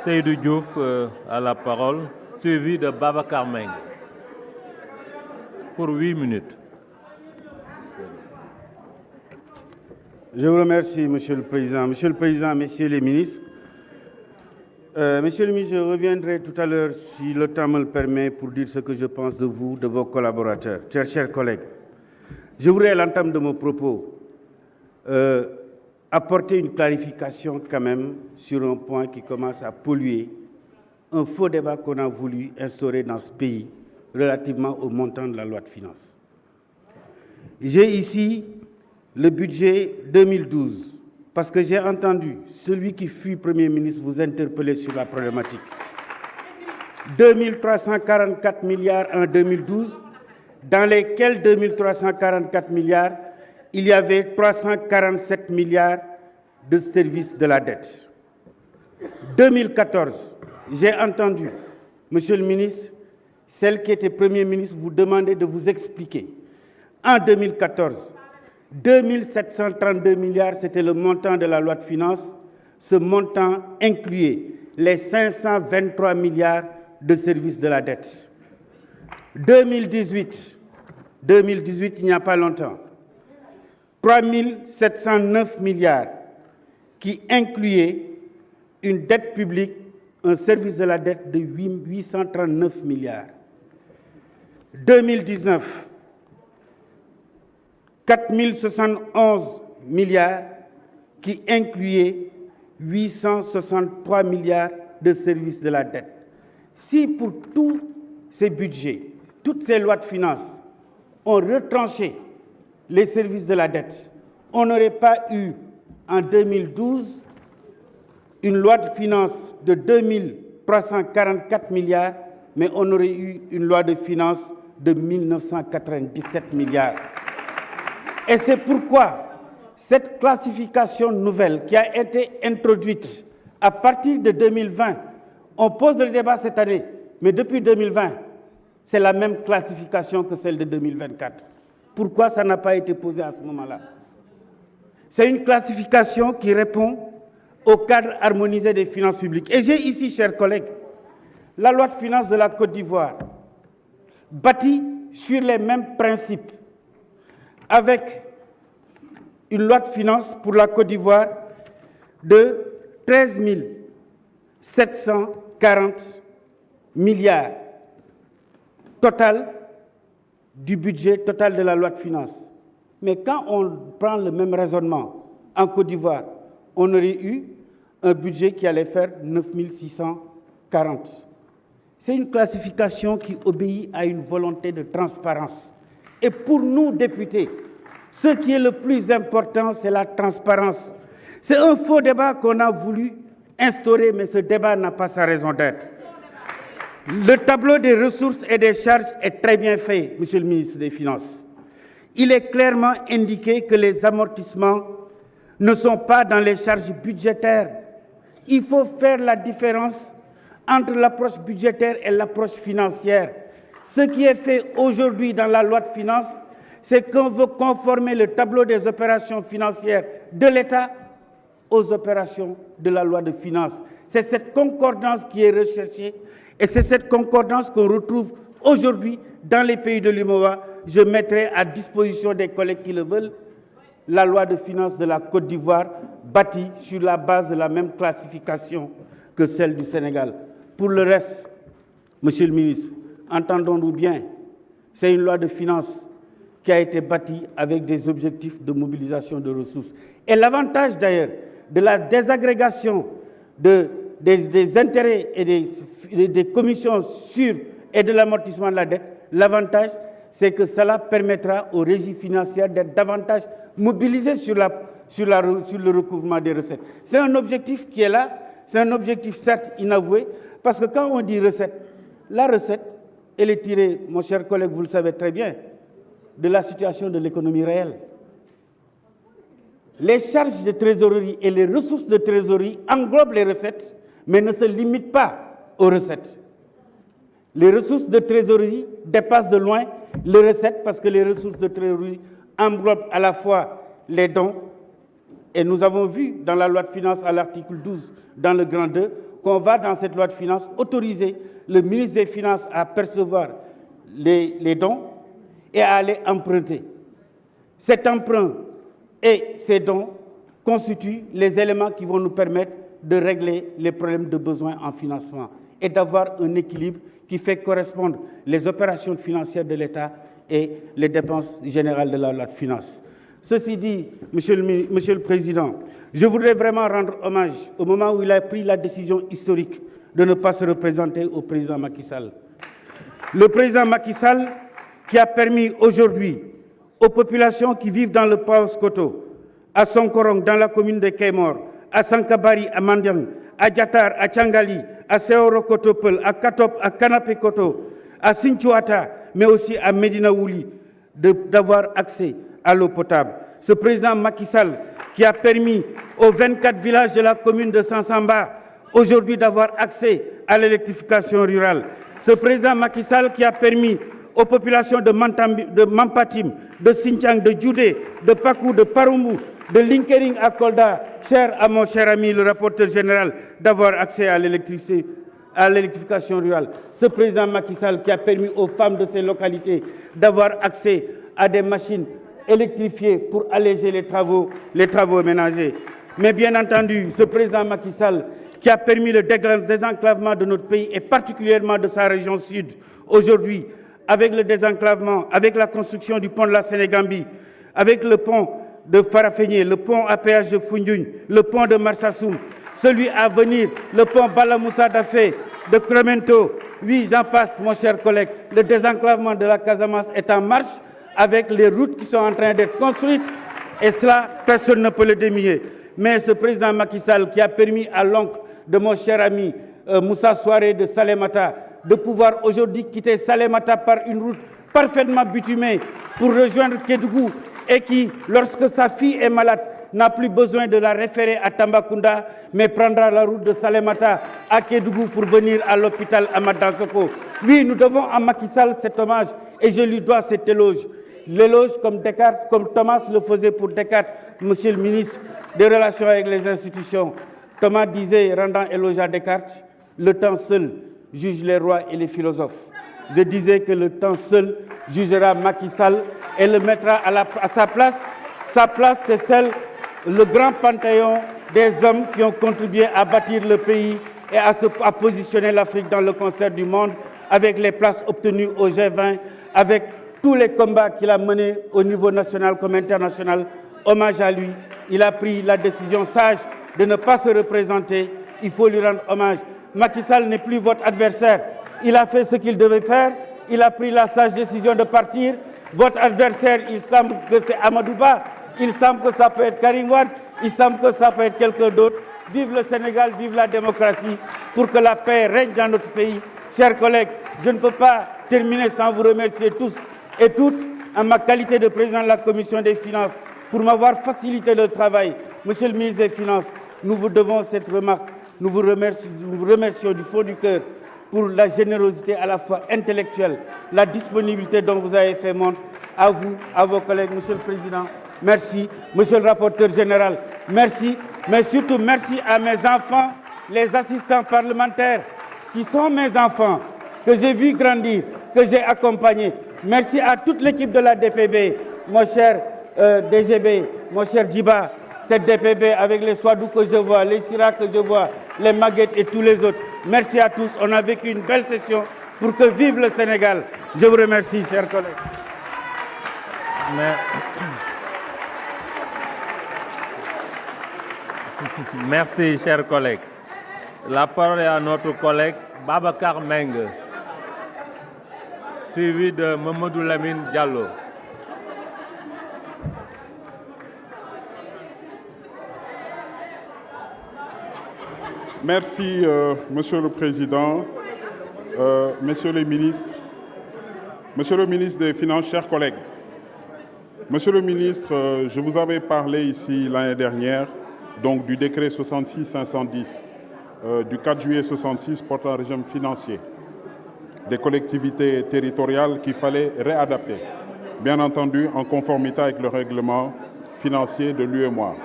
Seydou Diouf a la parole, suivi de Babacar Meng. Pour 8 minutes. Je vous remercie, Monsieur le Président. Monsieur le Président, Messieurs les ministres, Monsieur le ministre, je reviendrai tout à l'heure, si le temps me le permet, pour dire ce que je pense de vous, de vos collaborateurs. Chers collègues, je voudrais à l'entame de mon propos apporter une clarification quand même sur un point qui commence à polluer un faux débat qu'on a voulu instaurer dans ce pays relativement au montant de la loi de finances. J'ai ici le budget 2012, parce que j'ai entendu celui qui fut Premier ministre vous interpeller sur la problématique. 2344 milliards en 2012, dans lesquels 2344 milliards, il y avait 347 milliards de services de la dette. 2014, j'ai entendu, Monsieur le ministre, celle qui était Premier ministre vous demander de vous expliquer. En 2014, 2732 milliards, c'était le montant de la loi de finances. Ce montant incluait les 523 milliards de services de la dette. 2018, il n'y a pas longtemps, 3709 milliards qui incluaient une dette publique, un service de la dette de 839 milliards. 2019, 4071 milliards qui incluaient 863 milliards de services de la dette. Si pour tous ces budgets, toutes ces lois de finances ont retranché les services de la dette, on n'aurait pas eu en 2012 une loi de finances de 2344 milliards, mais on aurait eu une loi de finances de 1997 milliards. Et c'est pourquoi cette classification nouvelle qui a été introduite à partir de 2020, on pose le débat cette année, mais depuis 2020, c'est la même classification que celle de 2024. Pourquoi ça n'a pas été posé à ce moment-là? C'est une classification qui répond au cadre harmonisé des finances publiques. Et j'ai ici, chers collègues, la loi de finances de la Côte d'Ivoire, bâtie sur les mêmes principes, avec une loi de finances pour la Côte d'Ivoire de 13 740 milliards total du budget total de la loi de finances. Mais quand on prend le même raisonnement en Côte d'Ivoire, on aurait eu un budget qui allait faire 9 640. C'est une classification qui obéit à une volonté de transparence. Et pour nous, députés, ce qui est le plus important, c'est la transparence. C'est un faux débat qu'on a voulu instaurer, mais ce débat n'a pas sa raison d'être. Le tableau des ressources et des charges est très bien fait, Monsieur le ministre des Finances. Il est clairement indiqué que les amortissements ne sont pas dans les charges budgétaires. Il faut faire la différence entre l'approche budgétaire et l'approche financière. Ce qui est fait aujourd'hui dans la loi de finances, c'est qu'on veut conformer le tableau des opérations financières de l'État aux opérations de la loi de finances. C'est cette concordance qui est recherchée et c'est cette concordance qu'on retrouve aujourd'hui dans les pays de l'UMOA. Je mettrai à disposition des collègues qui le veulent la loi de finances de la Côte d'Ivoire bâtie sur la base de la même classification que celle du Sénégal. Pour le reste, Monsieur le ministre, entendons-nous bien, c'est une loi de finances qui a été bâtie avec des objectifs de mobilisation de ressources. Et l'avantage d'ailleurs de la désagrégation des intérêts et des commissions sur et de l'amortissement de la dette, l'avantage, c'est que cela permettra aux régies financières d'être davantage mobilisées sur le recouvrement des recettes. C'est un objectif qui est là, c'est un objectif certes inavoué, parce que quand on dit recette, la recette, elle est tirée, mon cher collègue, vous le savez très bien, de la situation de l'économie réelle. Les charges de trésorerie et les ressources de trésorerie englobent les recettes, mais ne se limitent pas aux recettes. Les ressources de trésorerie dépassent de loin les recettes parce que les ressources de trésorerie englobent à la fois les dons, et nous avons vu dans la loi de finances à l'article 12, dans le grand 2, qu'on va dans cette loi de finances autoriser le ministre des Finances à percevoir les dons et à aller emprunter. Cet emprunt et ces dons constituent les éléments qui vont nous permettre de régler les problèmes de besoins en financement et d'avoir un équilibre qui fait correspondre les opérations financières de l'État et les dépenses générales de la loi de finances. Ceci dit, Monsieur le Président, je voudrais vraiment rendre hommage au moment où il a pris la décision historique de ne pas se représenter au président Macky Sall. Le président Macky Sall qui a permis aujourd'hui aux populations qui vivent dans le Paoskoto, à Sonkorong, dans la commune de Kémor, à Sankabari, à Mandiang, à Diatar, à Tchangali, à Seoro-Kotopel, à Katop, à Kanapé-Koto, à Sinchuata, mais aussi à Medina Wouli, d'avoir accès à l'eau potable. Ce président Macky Sall qui a permis aux 24 villages de la commune de Sansamba aujourd'hui d'avoir accès à l'électrification rurale. Ce président Macky Sall qui a permis aux populations de Mampatim, de Sinthiang, de Djoudé, de Pakou, de Parumbu, de Linkering à Kolda, cher à mon cher ami le rapporteur général, d'avoir accès à l'électrification rurale. Ce président Macky Sall qui a permis aux femmes de ces localités d'avoir accès à des machines électrifiées pour alléger les travaux ménagers. Mais bien entendu, ce président Macky Sall qui a permis le désenclavement de notre pays et particulièrement de sa région sud. Aujourd'hui, avec le désenclavement, avec la construction du pont de la Sénégambie, avec le pont de Farafenni, le pont à péage de Foundiougne, le pont de Marsassoum, celui à venir, le pont Balamoussa Dafé, de Cremento. Oui, j'en passe, mon cher collègue. Le désenclavement de la Casamance est en marche avec les routes qui sont en train d'être construites et cela, personne ne peut le dénier. Mais ce président Macky Sall qui a permis à l'oncle de mon cher ami Moussa Souaré de Salémata de pouvoir aujourd'hui quitter Salémata par une route parfaitement bitumée pour rejoindre Kédougou et qui, lorsque sa fille est malade, n'a plus besoin de la référer à Tambacounda, mais prendra la route de Salémata à Kédougou pour venir à l'hôpital Ahmad Dansoko. Oui, nous devons à Macky Sall cet hommage et je lui dois cet éloge. L'éloge comme Thomas le faisait pour Descartes, monsieur le ministre des Relations avec les institutions. Thomas disait, rendant éloge à Descartes, le temps seul juge les rois et les philosophes. Je disais que le temps seul jugera Macky Sall et le mettra à sa place. Sa place, c'est celle, le grand panthéon des hommes qui ont contribué à bâtir le pays et à positionner l'Afrique dans le concert du monde, avec les places obtenues au G20, avec tous les combats qu'il a menés au niveau national comme international. Hommage à lui. Il a pris la décision sage de ne pas se représenter. Il faut lui rendre hommage. Macky Sall n'est plus votre adversaire. Il a fait ce qu'il devait faire. Il a pris la sage décision de partir. Votre adversaire, il semble que c'est Amadouba. Il semble que ça peut être Karim Wade. Il semble que ça peut être quelqu'un d'autre. Vive le Sénégal, vive la démocratie, pour que la paix règne dans notre pays. Chers collègues, je ne peux pas terminer sans vous remercier tous et toutes, en ma qualité de président de la Commission des Finances, pour m'avoir facilité le travail. Monsieur le ministre des Finances, nous vous devons cette remarque. Nous vous remercions du fond du cœur pour la générosité à la fois intellectuelle, la disponibilité dont vous avez fait montre à vous, à vos collègues. Monsieur le Président, merci. Monsieur le rapporteur général, merci. Mais surtout, merci à mes enfants, les assistants parlementaires, qui sont mes enfants, que j'ai vu grandir, que j'ai accompagnés. Merci à toute l'équipe de la DPB, mon cher DGB, mon cher Djiba, cette DPB avec les Swadou que je vois, les Sira que je vois, les Maguettes et tous les autres. Merci à tous. On a vécu une belle session pour que vive le Sénégal. Je vous remercie, chers collègues. Merci, chers collègues. La parole est à notre collègue Babacar Meng, suivi de Mamadou Lamine Diallo. Merci, Monsieur le Président, Messieurs les ministres, Monsieur le ministre des Finances, chers collègues. Monsieur le ministre, je vous avais parlé ici l'année dernière donc du décret 66-510 du 4 juillet 66 portant un régime financier des collectivités territoriales qu'il fallait réadapter, bien entendu en conformité avec le règlement financier de l'UEMOA.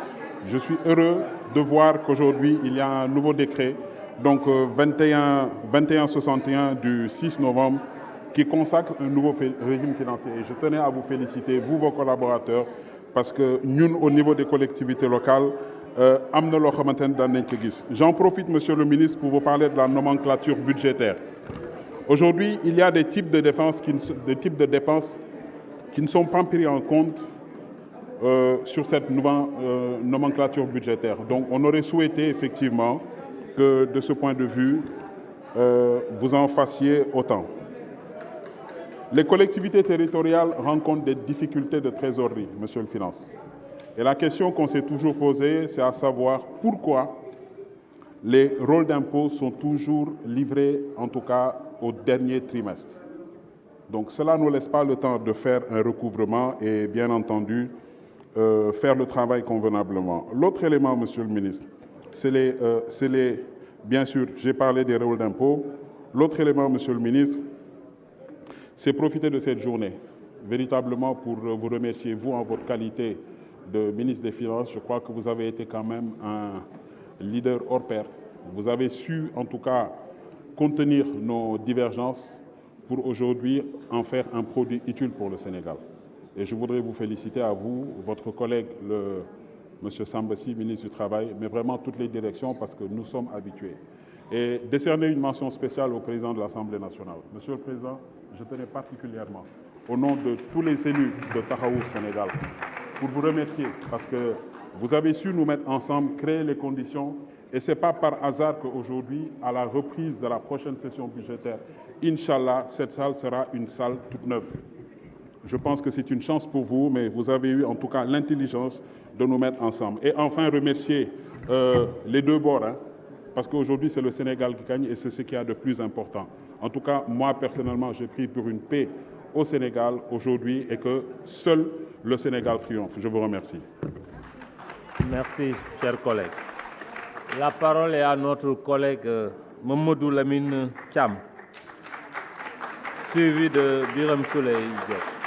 Je suis heureux de voir qu'aujourd'hui, il y a un nouveau décret donc 2161 du 6 novembre, qui consacre un nouveau régime financier. Et je tenais à vous féliciter, vous, vos collaborateurs, parce que nous, au niveau des collectivités locales, j'en profite, Monsieur le ministre, pour vous parler de la nomenclature budgétaire. Aujourd'hui, il y a des types de dépenses qui ne sont pas pris en compte sur cette nouvelle nomenclature budgétaire. Donc, on aurait souhaité effectivement que, de ce point de vue, vous en fassiez autant. Les collectivités territoriales rencontrent des difficultés de trésorerie, Monsieur le Finance. Et la question qu'on s'est toujours posée, c'est à savoir pourquoi les rôles d'impôt sont toujours livrés, en tout cas, au dernier trimestre. Donc cela ne nous laisse pas le temps de faire un recouvrement et, bien entendu, faire le travail convenablement. L'autre élément, Monsieur le ministre, bien sûr, j'ai parlé des rôles d'impôt. L'autre élément, Monsieur le ministre, c'est profiter de cette journée, véritablement pour vous remercier, vous, en votre qualité de ministre des Finances. Je crois que vous avez été quand même un leader hors pair. Vous avez su, en tout cas, contenir nos divergences pour aujourd'hui en faire un produit utile pour le Sénégal. Et je voudrais vous féliciter à vous, votre collègue, M. Sambassi, ministre du Travail, mais vraiment toutes les directions parce que nous sommes habitués. Et décerner une mention spéciale au président de l'Assemblée nationale. Monsieur le Président, je tenais particulièrement, au nom de tous les élus de Tahaou Sénégal, pour vous remercier parce que vous avez su nous mettre ensemble, créer les conditions. Et ce n'est pas par hasard qu'aujourd'hui, à la reprise de la prochaine session budgétaire, Inch'Allah, cette salle sera une salle toute neuve. Je pense que c'est une chance pour vous, mais vous avez eu en tout cas l'intelligence de nous mettre ensemble. Et enfin, remercier les deux bords, parce qu'aujourd'hui, c'est le Sénégal qui gagne et c'est ce qu'il y a de plus important. En tout cas, moi, personnellement, j'ai pris pour une paix au Sénégal aujourd'hui et que seul le Sénégal triomphe. Je vous remercie. Merci, chers collègues. La parole est à notre collègue Mamadou Lamine Thiam, suivi de Birame Souleye Diop.